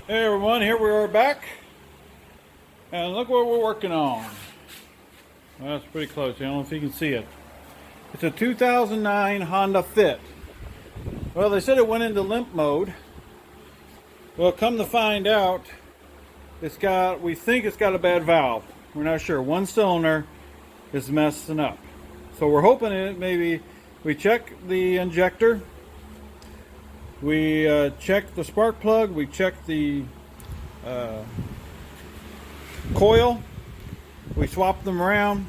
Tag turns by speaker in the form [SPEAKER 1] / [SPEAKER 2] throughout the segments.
[SPEAKER 1] Hey everyone, here we are back, and look what we're working on. Well, that's pretty close. I don't know if you can see it. It's a 2009 Honda Fit. Well, they said it went into limp mode. Well, come to find out, we think it's got a bad valve. We're not sure. One cylinder is messing up. So we're hoping we check the injector. We checked the spark plug, we checked the coil, we swapped them around.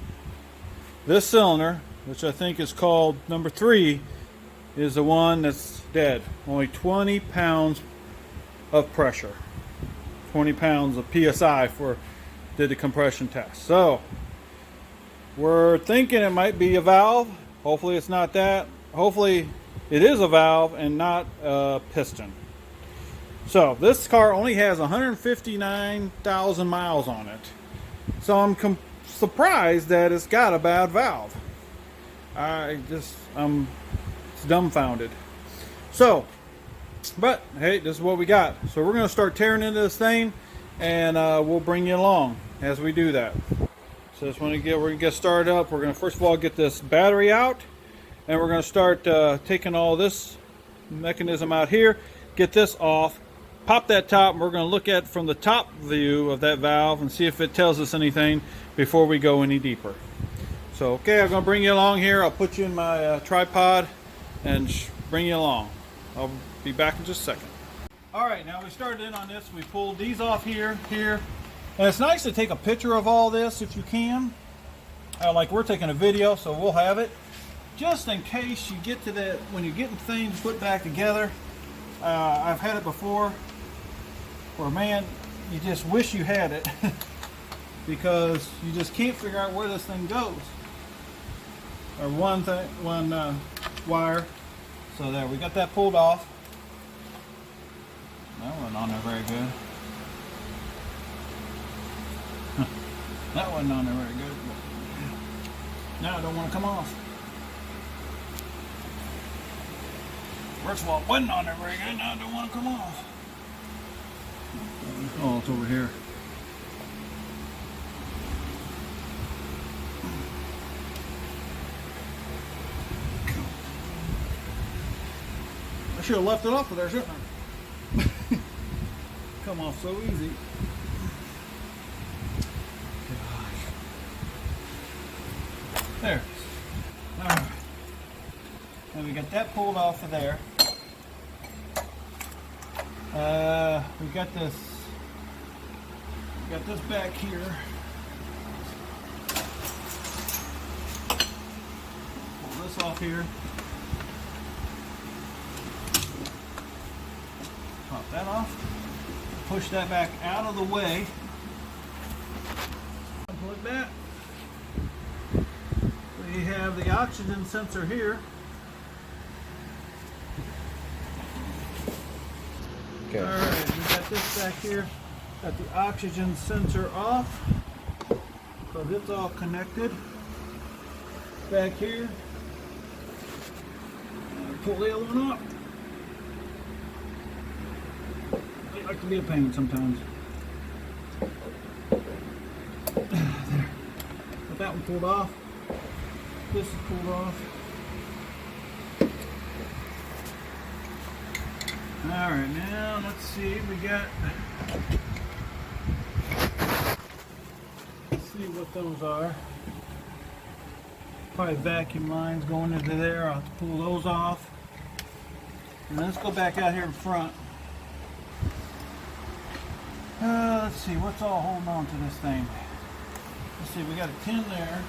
[SPEAKER 1] This cylinder, which I think is called number 3, is the one that's dead. Only 20 pounds of pressure. 20 pounds of PSI did the compression test. So, we're thinking it might be a valve. Hopefully it's not that. Hopefully it is a valve and not a piston. So this car only has 159,000 miles on it. So I'm surprised that it's got a bad valve. It's dumbfounded. So, but hey, this is what we got. So we're going to start tearing into this thing, and we'll bring you along as we do that. So we're going to get started up. We're going to first of all get this battery out. And we're going to start taking all this mechanism out here, get this off, pop that top, and we're going to look at from the top view of that valve and see if it tells us anything before we go any deeper. So, okay, I'm going to bring you along here. I'll put you in my tripod and bring you along. I'll be back in just a second. All right, now we started in on this. We pulled these off here. And it's nice to take a picture of all this if you can. Like we're taking a video, so we'll have it. Just in case you get to that, when you're getting things put back together, I've had it before, where man, you just wish you had it, because you just can't figure out where this thing goes. Or one wire. So there, we got that pulled off. That wasn't on there very good. That wasn't on there very good. Now I don't want to come off. First of all, it wasn't on there very good. Now I don't want to come off. Oh, it's over here. I should have left it off of there, shouldn't I? Come off so easy. There. All right. Now we got that pulled off of there. We got this back here. Pull this off here. Pop that off. Push that back out of the way. Unplug that. We have the oxygen sensor here. Okay. Alright, we got this back here. Got the oxygen sensor off. So it's all connected. Back here. Pull the other one up. They like to be a pain sometimes. There. Got that one pulled off. This is pulled off. Alright, now let's see, let's see what those are. Probably vacuum lines going into there. I'll have to pull those off. And let's go back out here in front. Let's see, what's all holding on to this thing? Let's see, we got a tin there.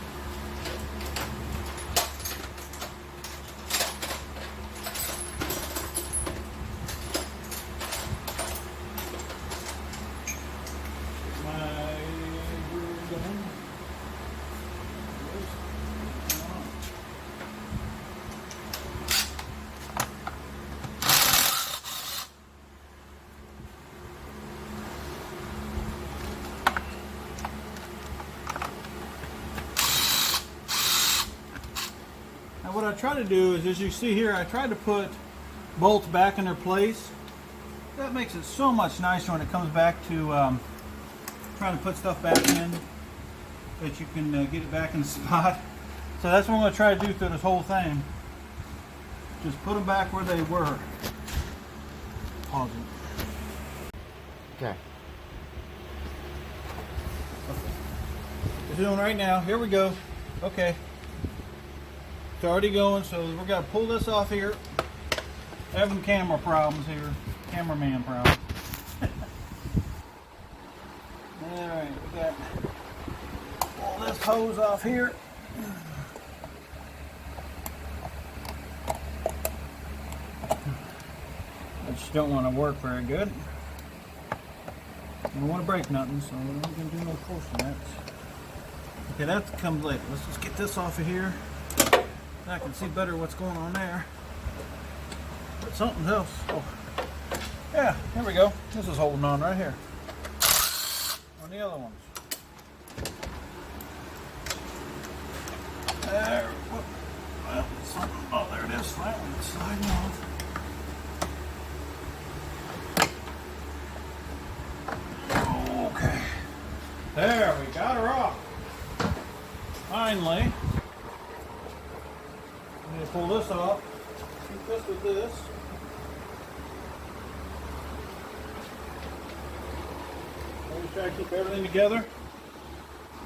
[SPEAKER 1] What I try to do is, as you see here, I try to put bolts back in their place. that makes it so much nicer when it comes back to trying to put stuff back in, that you can get it back in the spot. So that's what I'm going to try to do through this whole thing. Just put them back where they were. Pause it.
[SPEAKER 2] Okay.
[SPEAKER 1] It's doing right now. Here we go. Okay. It's already going, so we're going to pull this off here. Having camera problems here. Cameraman problems. Alright, we got pull this hose off here. I just don't want to work very good. I don't want to break nothing, so we're not going to do no forcing that. Okay, that comes later. Let's just get this off of here. I can see better what's going on there. But something else. Oh. Yeah, here we go. This is holding on right here. On the other ones. There. Well, something. Oh, there it is. Finally, it's sliding off. Okay. There, we got her off. Finally. I'm going to pull this off. Keep this with this. Always try to keep everything together.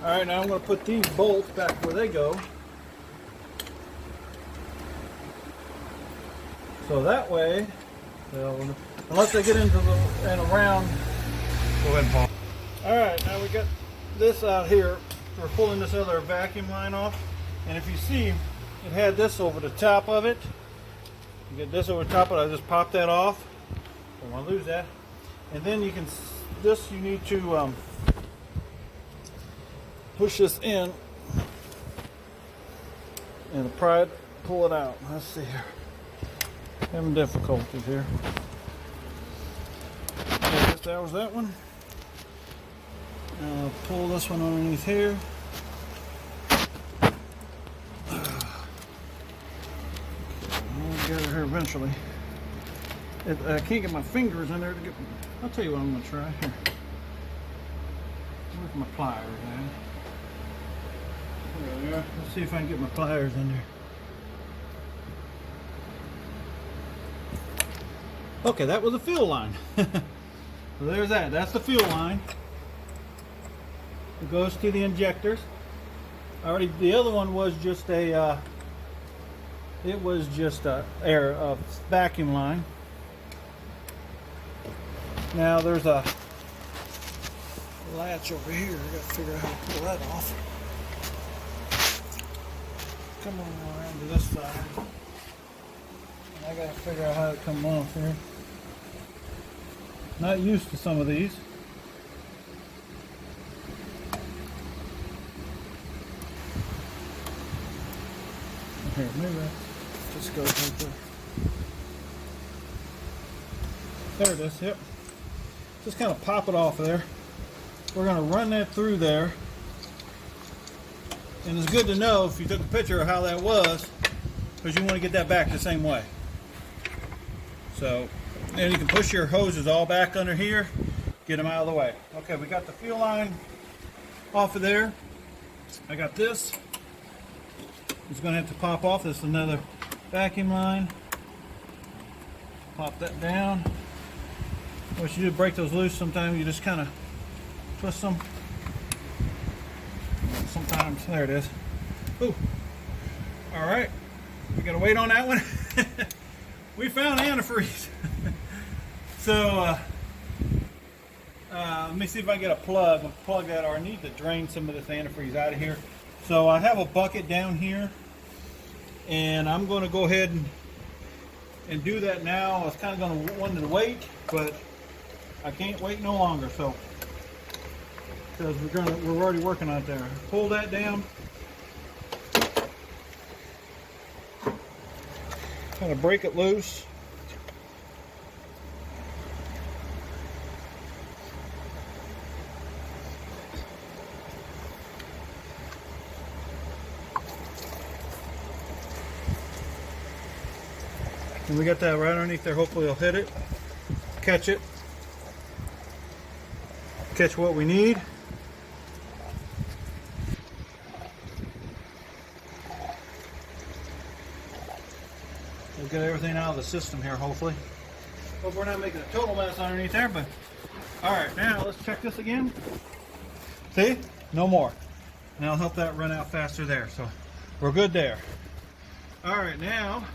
[SPEAKER 1] Alright, now I'm going to put these bolts back where they go. So that way, unless they get into the and around. Go ahead and pause. Alright, now we got this out here. We're pulling this other vacuum line off. And if you see, it had this over the top of it. You get this over the top of it. I just popped that off. Don't want to lose that. And then you can, this you need to push this in and pry it, pull it out. Let's see here. Having difficulties here. I guess that was that one. Pull this one underneath here. I'll get it here eventually. I can't get my fingers in there to get. I'll tell you what I'm going to try here. Where's my pliers, man? There they are. Let's see if I can get my pliers in there. Okay, that was the fuel line. So there's that. That's the fuel line. It goes to the injectors. Already, the other one was just a. It was just a vacuum line. Now there's a latch over here. I got to figure out how to pull that off. Come on around to this side. I got to figure out how to come off here. Not used to some of these. Here, maybe that just goes right there. There it is, yep. Just kind of pop it off there. We're going to run that through there. And it's good to know if you took a picture of how that was, because you want to get that back the same way. So, and you can push your hoses all back under here, get them out of the way. Okay, we got the fuel line off of there. I got this. It's going to have to pop off. This is another vacuum line. Pop that down. What you do to break those loose, sometimes you just kind of twist them. Sometimes, there it is. Ooh. All right. We got to wait on that one. We found antifreeze. So, let me see if I can get a plug. I'll plug that, or I need to drain some of this antifreeze out of here. So I have a bucket down here, and I'm going to go ahead and do that now. I was kind of going to want to wait, but I can't wait no longer. So, because we're already working on it there. Pull that down. Kind of break it loose. And we got that right underneath there. Hopefully it'll hit it. catch it. Catch what we need. We'll get everything out of the system here, hopefully. Hope we're not making a total mess underneath there, but alright, now let's check this again. See? No more. And that'll help that run out faster there. So we're good there. Alright, now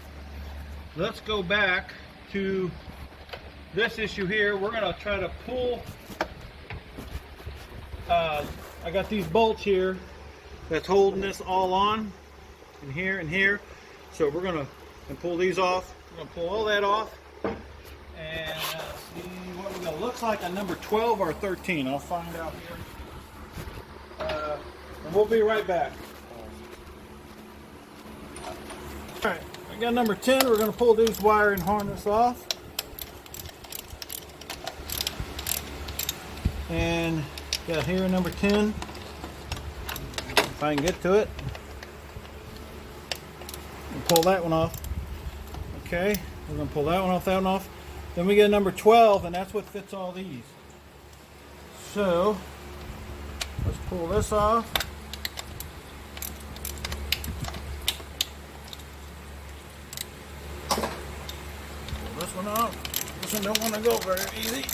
[SPEAKER 1] let's go back to this issue here. We're going to try to pull. I got these bolts here that's holding this all on, and here. So we're going to pull these off. We're going to pull all that off and see what we got. Looks like a number 12 or 13. I'll find out here. And we'll be right back. Alright, I got number 10. We're going to pull these wire and harness off. And got here number 10. If I can get to it. We'll pull that one off. Okay, we're going to pull that one off, Then we get number 12, and that's what fits all these. So, let's pull this off. Pull this one off. This one don't want to go very easy.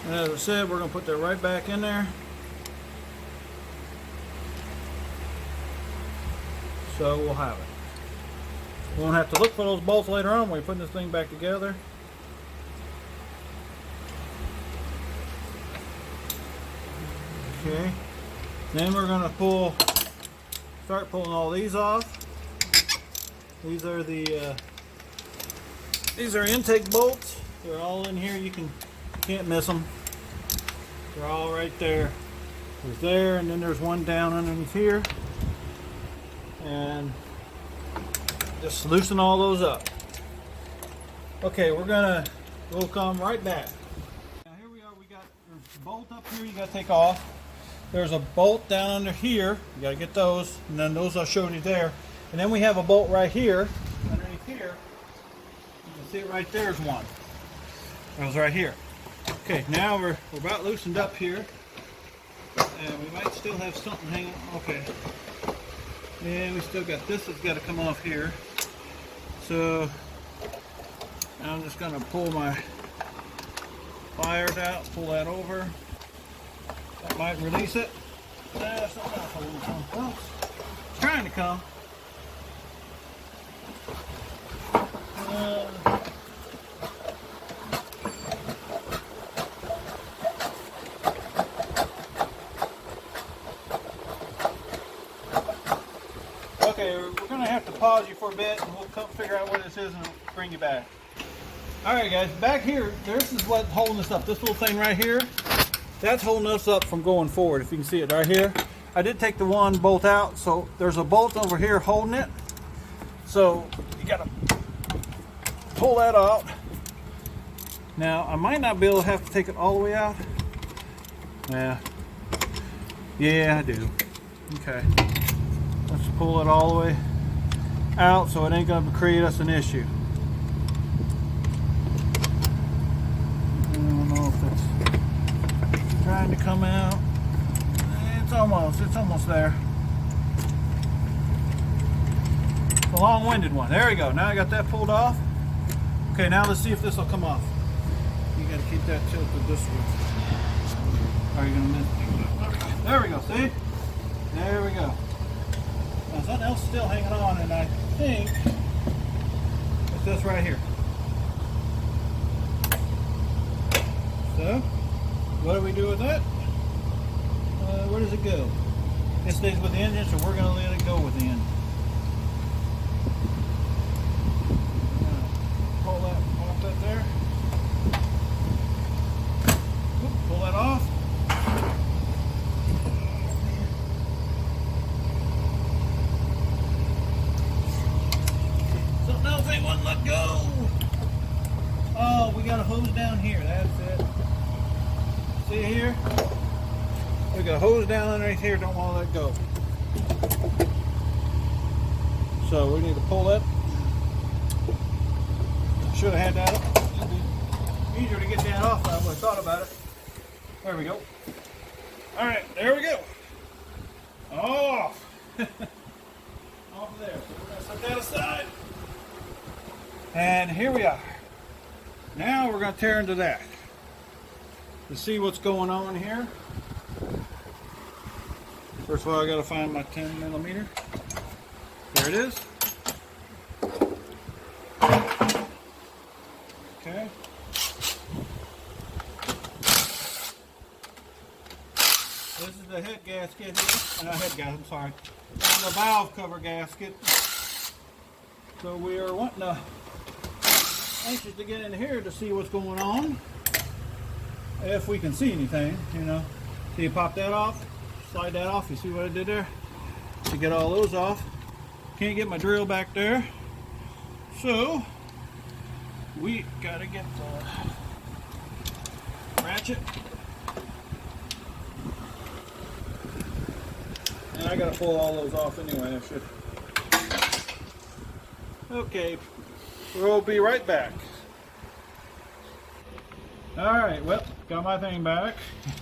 [SPEAKER 1] And as I said, we're going to put that right back in there. So we'll have it. We won't have to look for those bolts later on when we put this thing back together. Okay. Then we're going to start pulling all these off. These are intake bolts. They're all in here. You can't miss them. They're all right there. There's there, and then there's one down underneath here. And just loosen all those up. Okay, we'll come right back. Now here we are, there's a bolt up here you gotta take off. There's a bolt down under here, you gotta get those, and then those I'll show you there. And then we have a bolt right here, underneath here. You can see it right there is one. It was right here. Okay, now we're about loosened up here. And we might still have something hanging, okay. And we still got this that's got to come off here. So I'm just going to pull my pliers out, pull that over. That might release it. Something else holding something else. It's trying to come. Okay, we're going to have to pause you for a bit, and we'll come figure out what this is and we'll bring you back. Alright guys, back here, this is what's holding us up. This little thing right here, that's holding us up from going forward, if you can see it right here. I did take the one bolt out, so there's a bolt over here holding it. So you got to pull that out. Now, I might not be able to have to take it all the way out. Yeah, I do. Okay. Let's pull it all the way out so it ain't going to create us an issue. I don't know if it's trying to come out. It's almost there. It's a long-winded one. There we go. Now I got that pulled off. Okay, now let's see if this will come off. You got to keep that tilted this way. Are you going to miss it? There we go. See? There we go. Now something else is still hanging on, and I think it's this right here. So, what do we do with that? Where does it go? It stays with the engine, so we're going to let it go with the engine. Pull that off that there. Pull that off. Something else ain't wouldn't let go. Oh, we got a hose down here. That's it. See here? We got a hose down underneath here. Don't want to let go. So we need to pull that. Should have had that up. It'd be easier to get that off. I would have thought about it. There we go. All right, there we go. Off. Off of there. So we're going to set that aside. And here we are. Now we're going to tear into that to see what's going on here. First of all, I got to find my 10 millimeter. There it is. Okay. This is the head gasket here. Not head gasket, I'm sorry. And the valve cover gasket. So we are wanting to, anxious to get in here to see what's going on. If we can see anything, you know. So you pop that off, slide that off. You see what I did there? To get all those off. Can't get my drill back there. So we gotta get the ratchet. And I gotta pull all those off anyway, I should. Okay, we'll be right back. Alright, well, got my thing back.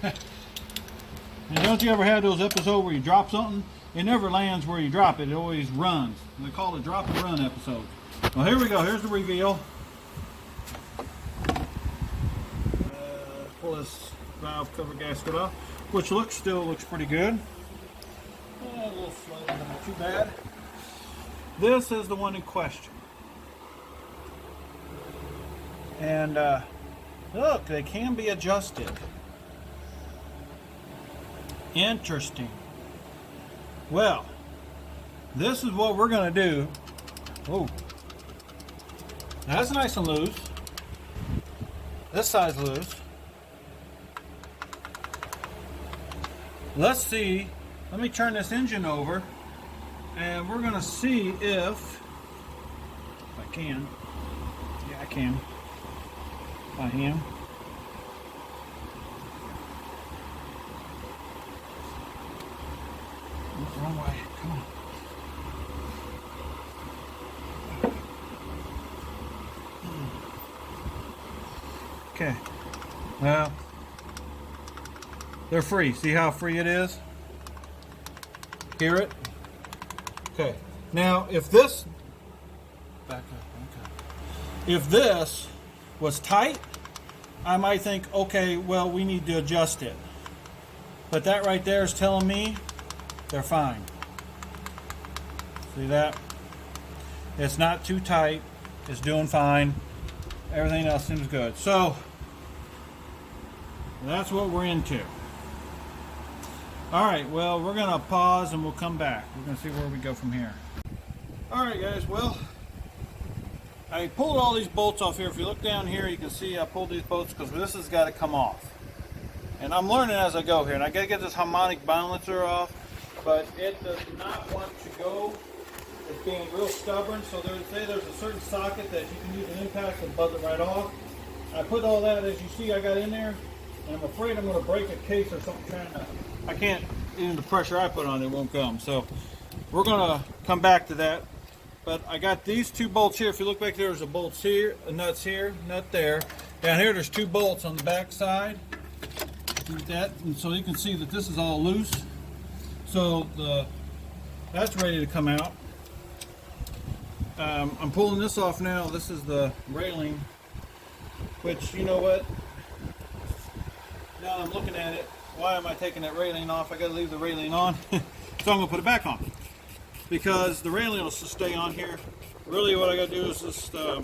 [SPEAKER 1] And don't you ever have those episodes where you drop something? It never lands where you drop it, it always runs. They call it drop and run episodes. Well, here we go, here's the reveal. Pull this valve cover gasket off, which still looks pretty good. A little slow, not too bad. This is the one in question. And look, they can be adjusted. Interesting. Well, this is what we're going to do. Oh, that's nice and loose. This side's loose. Let's see. Let me turn this engine over, and we're going to see if I can. Yeah, I can. By hand. Wrong way. Come on. Okay. Well, they're free. See how free it is? Hear it? Okay. Now, if this back up, okay. If this was tight, I might think, okay, well, we need to adjust it. But that right there is telling me they're fine. See that? It's not too tight. It's doing fine. Everything else seems good. So that's what we're into. All right, well, we're gonna pause and we'll come back. We're gonna see where we go from here. All right, guys, well, I pulled all these bolts off here. If you look down here, you can see I pulled these bolts because this has got to come off. And I'm learning as I go here. And I got to get this harmonic balancer off, but it does not want to go. It's being real stubborn. So there's a certain socket that you can use an impact and buzz it right off. I put all that, as you see, I got in there. And I'm afraid I'm going to break a case or something trying to. I can't, even the pressure I put on it won't come. So we're going to come back to that. But I got these two bolts here. If you look back there, there's a bolts here, a nuts here, nut there. Down here, there's two bolts on the back side. Do that, and so you can see that this is all loose. So that's ready to come out. I'm pulling this off now. This is the railing, which, you know what? Now I'm looking at it. Why am I taking that railing off? I got to leave the railing on. So I'm going to put it back on, because the railing will stay on here. Really what I got to do is just, I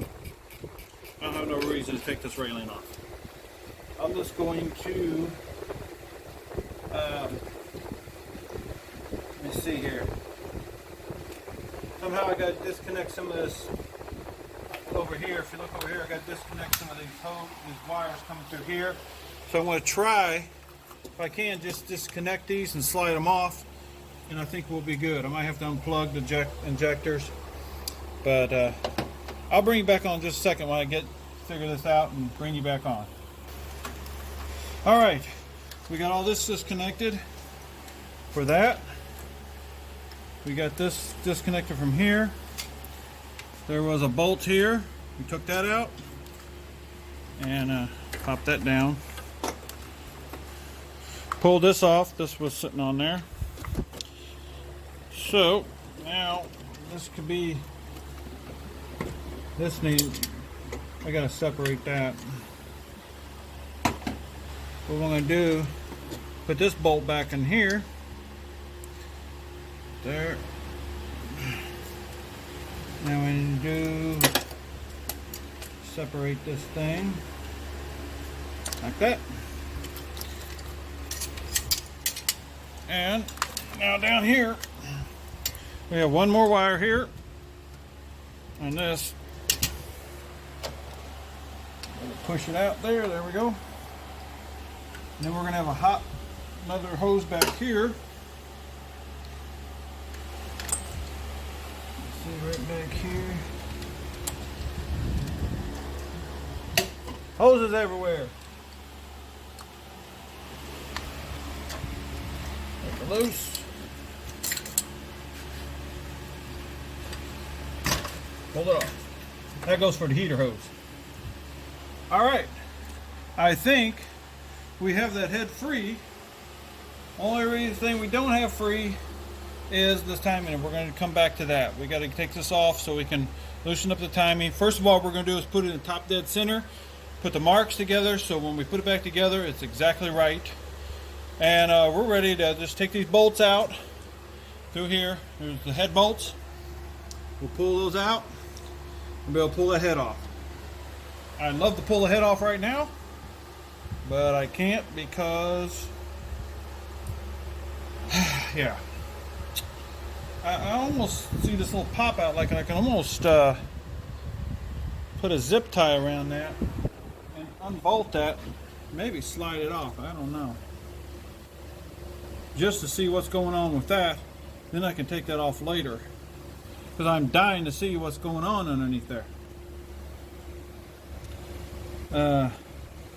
[SPEAKER 1] don't have no reason to take this railing off. I'm just going to, let me see here. Somehow I got to disconnect some of this over here. If you look over here, I got to disconnect some of these wires coming through here. So I'm going to try, if I can, just disconnect these and slide them off. And I think we'll be good. I might have to unplug the injectors, but I'll bring you back on in just a second when I figure this out and bring you back on. All right, we got all this disconnected for that. We got this disconnected from here. there was a bolt here. We took that out and popped that down. Pulled this off. This was sitting on there. So now this could be, this needs, I gotta separate that. What we're gonna do, put this bolt back in here. There. Now we do separate this thing like that. And now down here we have one more wire here, and this, push it out there. There we go. And then we're gonna have another hose back here. Right back here. Hoses everywhere. Take it loose. Pull it off. That goes for the heater hose. Alright. I think we have that head free. Only thing we don't have free is this timing, and we're going to come back to that. We got to take this off so we can loosen up the timing. First of all, what we're going to do is put it in top dead center, put the marks together, so when we put it back together, it's exactly right. And we're ready to just take these bolts out through here. There's the head bolts. We'll pull those out and be able to pull that head off. I'd love to pull the head off right now, but I can't because yeah, I almost see this little pop out, like I can almost put a zip tie around that and unbolt that, maybe slide it off. I don't know, just to see what's going on with that. Then I can take that off later, because I'm dying to see what's going on underneath there.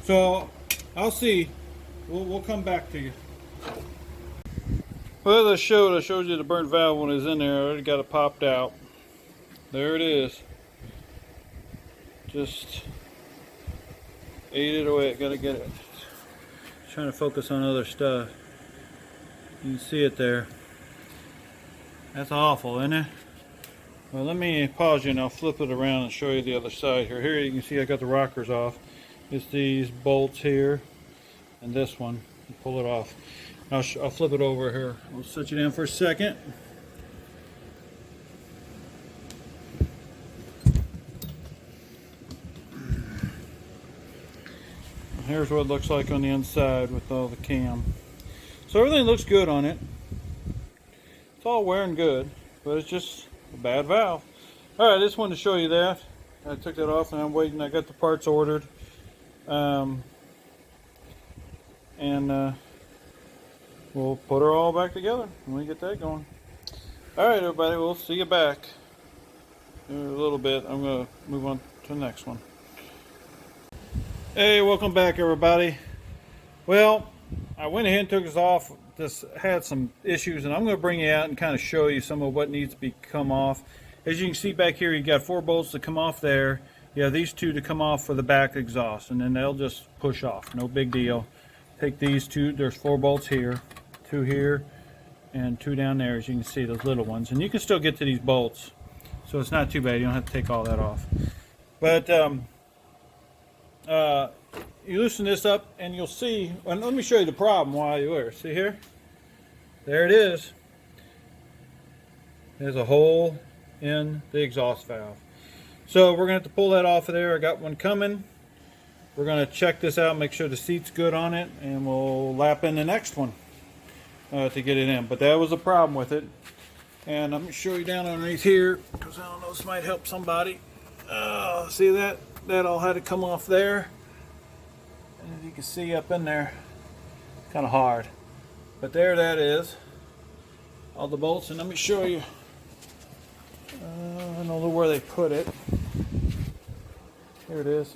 [SPEAKER 1] So I'll see. We'll come back to you. Well, as I showed you the burnt valve when it was in there. I already got it popped out. There it is. Just ate it away. Gotta get it. Trying to focus on other stuff. You can see it there. That's awful, isn't it? Well, let me pause you and I'll flip it around and show you the other side here. Here you can see I got the rockers off. It's these bolts here and this one. Pull it off. I'll flip it over here. I'll set you down for a second. Here's what it looks like on the inside with all the cam. So everything looks good on it. It's all wearing good, but it's just a bad valve. Alright, I just wanted to show you that. I took that off and I'm waiting. I got the parts ordered. We'll put her all back together when we get that going. Alright everybody, we'll see you back in a little bit. I'm going to move on to the next one. Hey, welcome back everybody. Well, I went ahead and took this off. This had some issues, and I'm going to bring you out and kind of show you some of what needs to be come off. As you can see back here, you got 4 bolts to come off there. You have these 2 to come off for the back exhaust, and then they'll just push off. No big deal. Take these 2. There's 4 bolts here, 2 here, and 2 down there. As you can see, those little ones, and you can still get to these bolts, so it's not too bad. You don't have to take all that off. But you loosen this up and you'll see, and let me show you the problem while you're there. See here? There it is. There's a hole in the exhaust valve. So we're going to have to pull that off of there. I got one coming. We're going to check this out, make sure the seat's good on it, and we'll lap in the next one to get it in. But that was a problem with it. And I'm going to show you down underneath here, because I don't know, this might help somebody. See that? That all had to come off there. And as you can see up in there, kind of hard. But there that is. All the bolts. And let me show you. I don't know where they put it. Here it is.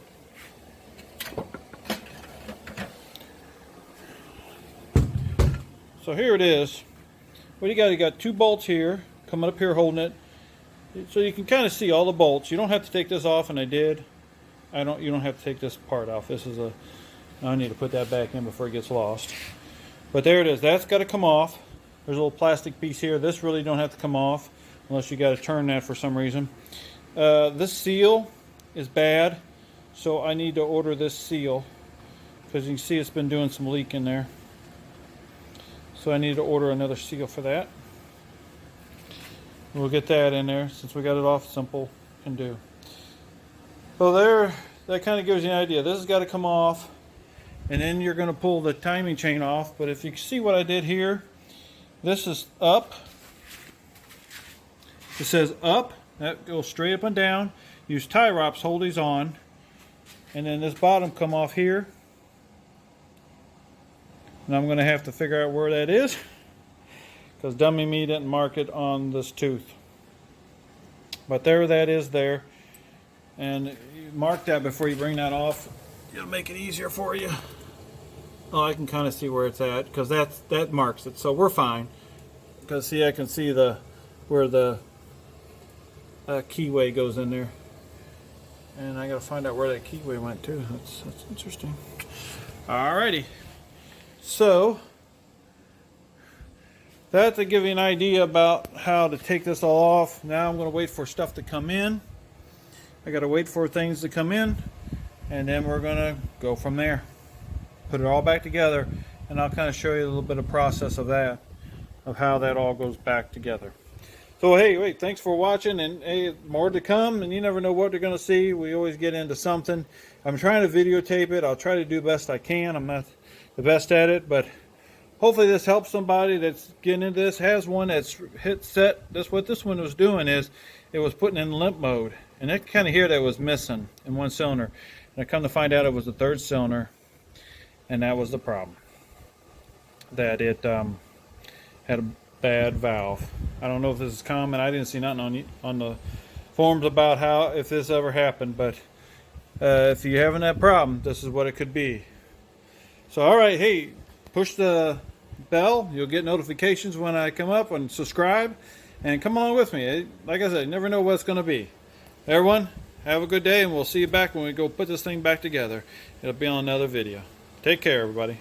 [SPEAKER 1] So here it is. What you got 2 bolts here, coming up here holding it. So you can kind of see all the bolts. You don't have to take this off, and I did. You don't have to take this part off. This is I need to put that back in before it gets lost. But there it is. That's got to come off. There's a little plastic piece here. This really don't have to come off unless you got to turn that for some reason. This seal is bad, so I need to order this seal because you can see it's been doing some leak in there. So I need to order another seal for that. We'll get that in there since we got it off. Simple can do. So there, that kind of gives you an idea. This has got to come off, and then you're going to pull the timing chain off. But if you see what I did here, this is up. It says up. That goes straight up and down. Use tie wraps, hold these on, and then this bottom come off here. And I'm going to have to figure out where that is, because dummy me didn't mark it on this tooth. But there that is there. And you mark that before you bring that off. It'll make it easier for you. Oh, I can kind of see where it's at, because that marks it. So we're fine. Because see, I can see where the keyway goes in there. And I got to find out where that keyway went too. That's interesting. Alrighty. So that to give you an idea about how to take this all off. Now I'm going to wait for stuff to come in. I got to wait for things to come in, and then we're going to go from there. Put it all back together, and I'll kind of show you a little bit of process of that, of how that all goes back together. So hey, wait, thanks for watching, and hey, more to come, and you never know what they're going to see. We always get into something. I'm trying to videotape it. I'll try to do the best I can. I'm not the best at it, but hopefully this helps somebody that's getting into this, has one that's hit set. That's what this one was doing, is it was putting in limp mode, and that kind of here that was missing in one cylinder, and I come to find out it was the third cylinder, and that was the problem, that it had a bad valve. I don't know if this is common. I didn't see nothing on the forums about how, if this ever happened, but if you're having that problem, this is what it could be. So alright, hey, push the bell. You'll get notifications when I come up, and subscribe, and come along with me. Like I said, you never know what it's going to be. Everyone, have a good day, and we'll see you back when we go put this thing back together. It'll be on another video. Take care, everybody.